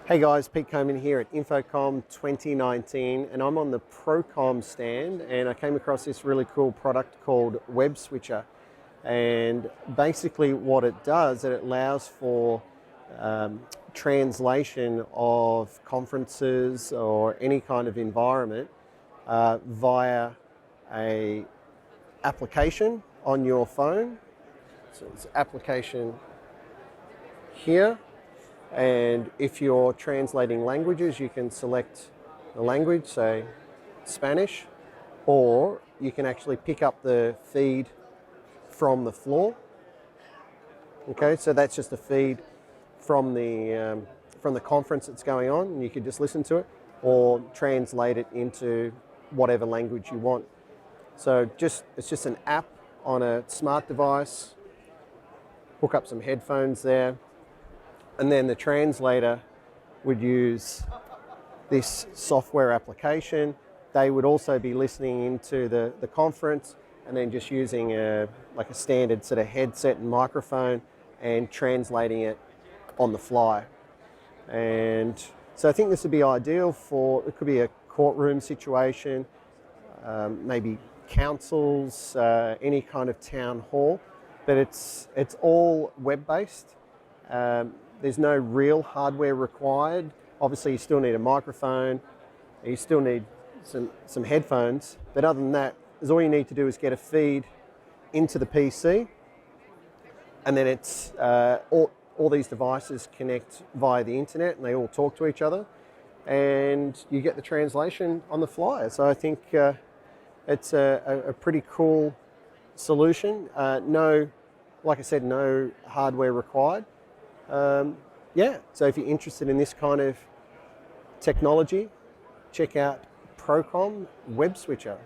Hey guys, Pete Coman here at InfoComm 2019, and I'm on the Procom stand, and I came across this really cool product called Web Switcher. And basically what it does, it allows for translation of conferences or any kind of environment via a application on your phone. So it's application here. And if you're translating languages, you can select the language, say Spanish, or you can actually pick up the feed from the floor. Okay, so that's just a feed from the conference that's going on, and you could just listen to it, or translate it into whatever language you want. So it's just an app on a smart device. Hook up some headphones there. And then the translator would use this software application. They would also be listening into the conference and then just using like a standard sort of headset and microphone and translating it on the fly. And so I think this would be ideal for, it could be a courtroom situation, maybe councils, any kind of town hall, but it's all web-based. There's no real hardware required. Obviously, you still need a microphone, you still need some headphones, but other than that, all you need to do is get a feed into the PC, and then it's all these devices connect via the internet, and they all talk to each other, and you get the translation on the fly. So I think it's a pretty cool solution. Like I said, no hardware required. So if you're interested in this kind of technology, check out Procom Web Switcher.